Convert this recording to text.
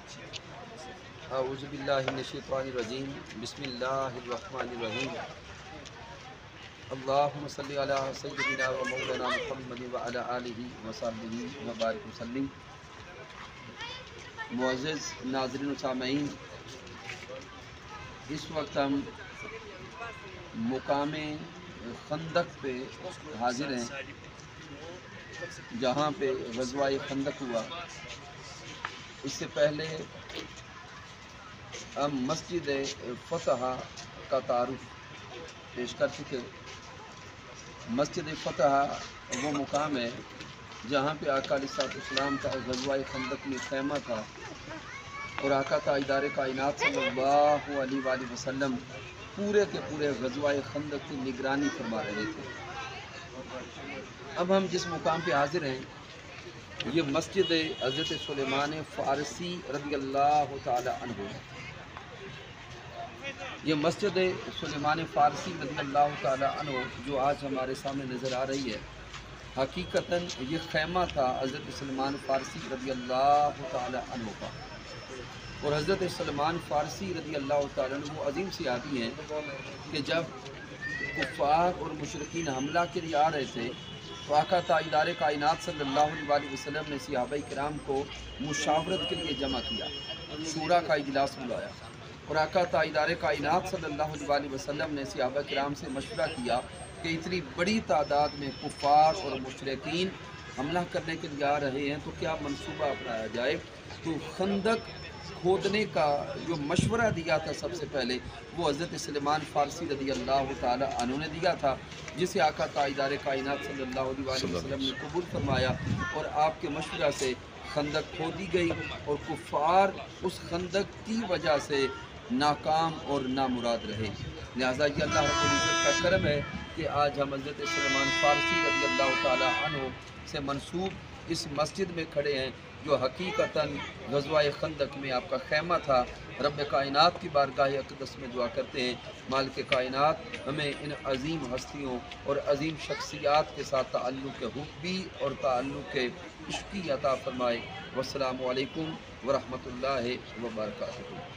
اعوذ باللہ من الشیطان الرجیم بسم اللہ الرحمن الرحیم اللہم صلی علی سیدنا و مولانا محمد وعلی آلہ وصحبہ وبارک وسلم۔ معزز ناظرین و سامعین، اس وقت ہم مقام خندق پہ حاضر ہیں، جہاں پہ غزوہ خندق ہوا۔ اس سے پہلے ہم مسجد فتح کا تعارف پیش کر چکے۔ مسجد فتح وہ مقام ہے جہاں پہ آقا علیہ السلام کا غزوہ خندق میں خیمہ تھا، اور آقا تاجدار کائنات صلی اللہ علیہ وآلہ وسلم پورے کے پورے غزوہ خندق کی نگرانی فرما رہے تھے۔ اب ہم جس مقام پہ حاضر ہیں یہ مسجد حضرت سلیمان فارسی رضی اللہ تعالی عنہ ہے۔ یہ مسجد سلیمان فارسی رضی اللہ تعالی عنہ جو آج ہمارے سامنے نظر آ رہی ہے، حقیقتاً یہ خیمہ تھا حضرت سلیمان فارسی رضی اللہ تعالی عنہ کا۔ اور حضرت سلیمان فارسی رضی اللہ تعالی عنہ وہ عظیم صحابی ہیں کہ جب کفار اور مشرکین حملہ کے لیے آ رہے تھے تو آقا تاجدار کائنات صلی اللہ علیہ وسلم نے صحابہ کرام کو مشاورت کے لیے جمع کیا، شورا کا اجلاس بلایا، اور آقا تاجدار کائنات صلی اللہ علیہ وسلم نے صحابہ کرام سے مشورہ کیا کہ اتنی بڑی تعداد میں کفار اور مشرکین حملہ کرنے کے لیے آ رہے ہیں تو کیا منصوبہ اپنایا جائے۔ تو خندق کھودنے کا جو مشورہ دیا تھا سب سے پہلے وہ حضرت سلیمان فارسی رضی اللہ تعالی عنہ نے دیا تھا، جسے آقا تاجدار کائنات صلی اللہ علیہ وسلم نے قبول فرمایا، اور آپ کے مشورہ سے خندق کھودی گئی، اور کفار اس خندق کی وجہ سے ناکام اور نامراد رہے۔ لہٰذا یہ اللہ رب العزت کا کرم ہے کہ آج ہم حضرت سلیمان فارسی رضی اللہ تعالی عنہ سے منسوب اس مسجد میں کھڑے ہیں جو حقیقتاً غزوہ خندق میں آپ کا خیمہ تھا۔ رب کائنات کی بارگاہ اقدس میں دعا کرتے ہیں مالک کائنات ہمیں ان عظیم ہستیوں اور عظیم شخصیات کے ساتھ تعلق حبی اور تعلق عشقی عطا فرمائے۔ والسلام علیکم ورحمۃ اللہ وبرکاتہ۔